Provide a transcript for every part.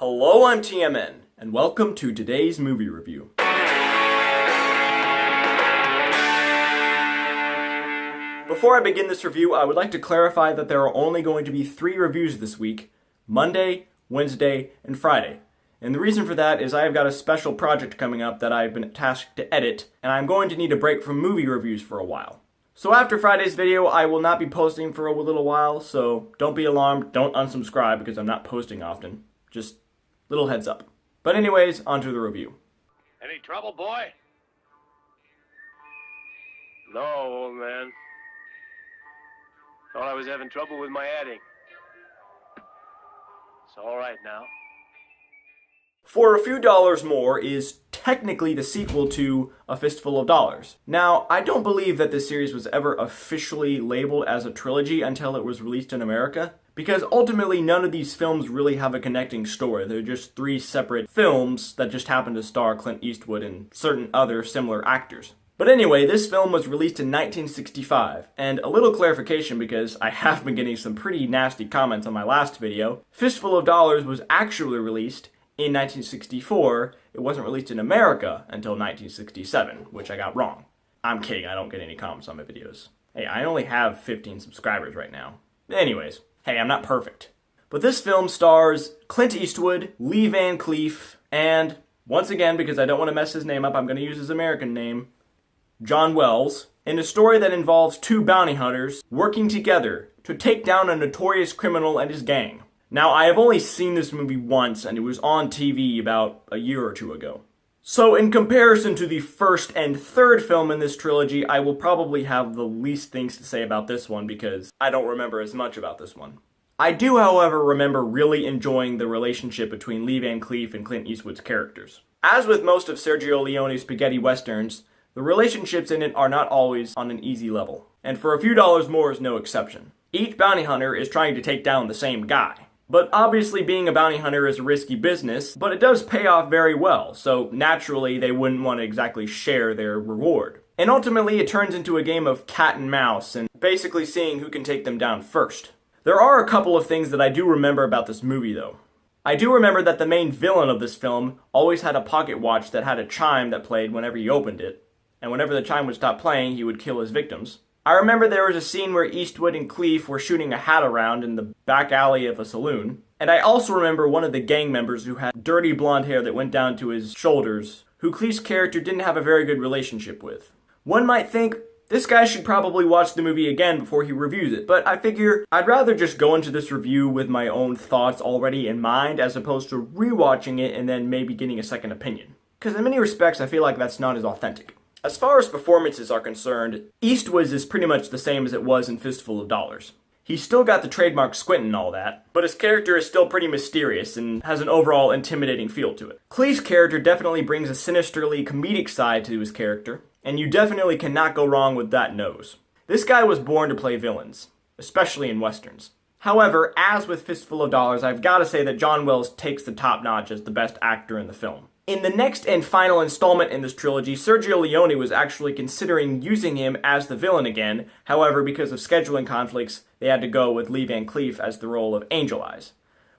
Hello, I'm TMN, and welcome to today's movie review. Before I begin this review, I would like to clarify that there are only going to be 3 reviews this week: Monday, Wednesday, and Friday. And the reason for that is I have got a special project coming up that I've been tasked to edit, and I'm going to need a break from movie reviews for a while. So after Friday's video, I will not be posting for a little while, so don't be alarmed, don't unsubscribe because I'm not posting often. Just little heads up. But anyways, on to the review. Any trouble, boy? No, old man. Thought I was having trouble with my adding. It's all right now. For a Few Dollars More is technically the sequel to A Fistful of Dollars. Now, I don't believe that this series was ever officially labeled as a trilogy until it was released in America, because ultimately none of these films really have a connecting story. They're just 3 separate films that just happen to star Clint Eastwood and certain other similar actors. But anyway, this film was released in 1965, and a little clarification because I have been getting some pretty nasty comments on my last video. Fistful of Dollars was actually released in 1964. It wasn't released in America until 1967, which I got wrong. I'm kidding, I don't get any comments on my videos. Hey, I only have 15 subscribers right now. Anyways, hey, I'm not perfect. But this film stars Clint Eastwood, Lee Van Cleef, and once again, because I don't want to mess his name up, I'm going to use his American name, John Wells, in a story that involves 2 bounty hunters working together to take down a notorious criminal and his gang. Now, I have only seen this movie once, and it was on TV about a year or 2 ago. So, in comparison to the first and third film in this trilogy, I will probably have the least things to say about this one because I don't remember as much about this one. I do, however, remember really enjoying the relationship between Lee Van Cleef and Clint Eastwood's characters. As with most of Sergio Leone's spaghetti westerns, the relationships in it are not always on an easy level, and For a Few Dollars More is no exception. Each bounty hunter is trying to take down the same guy. But obviously being a bounty hunter is a risky business, but it does pay off very well, so naturally they wouldn't want to exactly share their reward. And ultimately it turns into a game of cat and mouse, and basically seeing who can take them down first. There are a couple of things that I do remember about this movie though. I do remember that the main villain of this film always had a pocket watch that had a chime that played whenever he opened it, and whenever the chime would stop playing, he would kill his victims. I remember there was a scene where Eastwood and Cleef were shooting a hat around in the back alley of a saloon. And I also remember one of the gang members who had dirty blonde hair that went down to his shoulders, who Cleef's character didn't have a very good relationship with. One might think, this guy should probably watch the movie again before he reviews it, but I figure I'd rather just go into this review with my own thoughts already in mind as opposed to rewatching it and then maybe getting a second opinion. Because in many respects, I feel like that's not as authentic. As far as performances are concerned, Eastwood's is pretty much the same as it was in Fistful of Dollars. He's still got the trademark squint and all that, but his character is still pretty mysterious and has an overall intimidating feel to it. Cleef's character definitely brings a sinisterly comedic side to his character, and you definitely cannot go wrong with that nose. This guy was born to play villains, especially in westerns. However, as with Fistful of Dollars, I've got to say that John Wells takes the top notch as the best actor in the film. In the next and final installment in this trilogy, Sergio Leone was actually considering using him as the villain again. However, because of scheduling conflicts, they had to go with Lee Van Cleef as the role of Angel Eyes.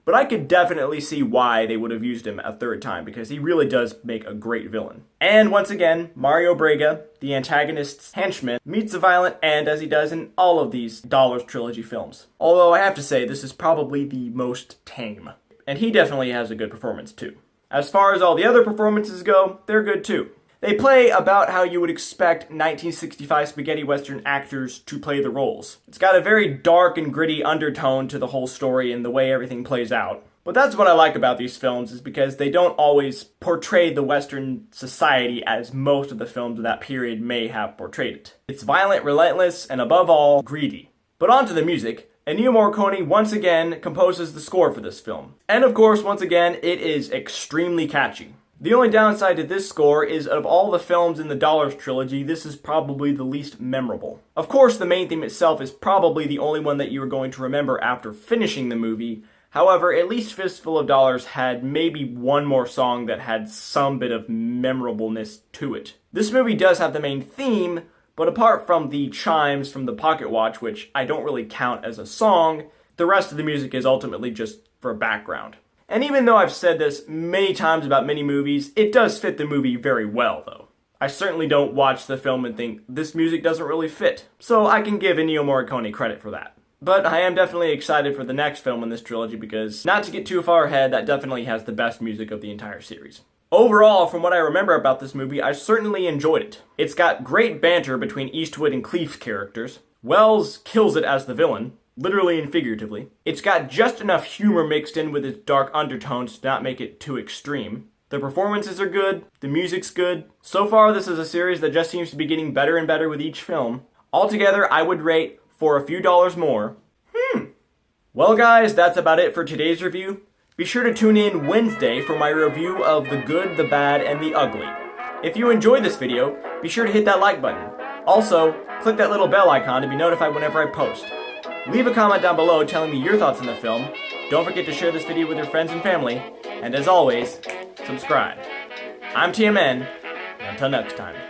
But I could definitely see why they would have used him a third time, because he really does make a great villain. And once again, Mario Brega, the antagonist's henchman, meets the violent end as he does in all of these Dollars trilogy films. Although I have to say, this is probably the most tame. And he definitely has a good performance too. As far as all the other performances go, they're good too. They play about how you would expect 1965 spaghetti western actors to play the roles. It's got a very dark and gritty undertone to the whole story and the way everything plays out. But that's what I like about these films, is because they don't always portray the western society as most of the films of that period may have portrayed it. It's violent, relentless, and above all, greedy. But on to the music. Ennio Morricone once again composes the score for this film. And of course, once again, it is extremely catchy. The only downside to this score is of all the films in the Dollars trilogy, this is probably the least memorable. Of course, the main theme itself is probably the only one that you are going to remember after finishing the movie. However, at least Fistful of Dollars had maybe one more song that had some bit of memorableness to it. This movie does have the main theme, but apart from the chimes from the pocket watch, which I don't really count as a song, the rest of the music is ultimately just for background. And even though I've said this many times about many movies, it does fit the movie very well, though. I certainly don't watch the film and think, this music doesn't really fit, so I can give Ennio Morricone credit for that. But I am definitely excited for the next film in this trilogy because, not to get too far ahead, that definitely has the best music of the entire series. Overall, from what I remember about this movie, I certainly enjoyed it. It's got great banter between Eastwood and Cleef's characters. Wells kills it as the villain, literally and figuratively. It's got just enough humor mixed in with its dark undertones to not make it too extreme. The performances are good, the music's good. So far, this is a series that just seems to be getting better and better with each film. Altogether, I would rate For a Few Dollars More. Well guys, that's about it for today's review. Be sure to tune in Wednesday for my review of The Good, the Bad, and the Ugly. If you enjoyed this video, be sure to hit that like button. Also, click that little bell icon to be notified whenever I post. Leave a comment down below telling me your thoughts on the film. Don't forget to share this video with your friends and family. And as always, subscribe. I'm TMN, and until next time.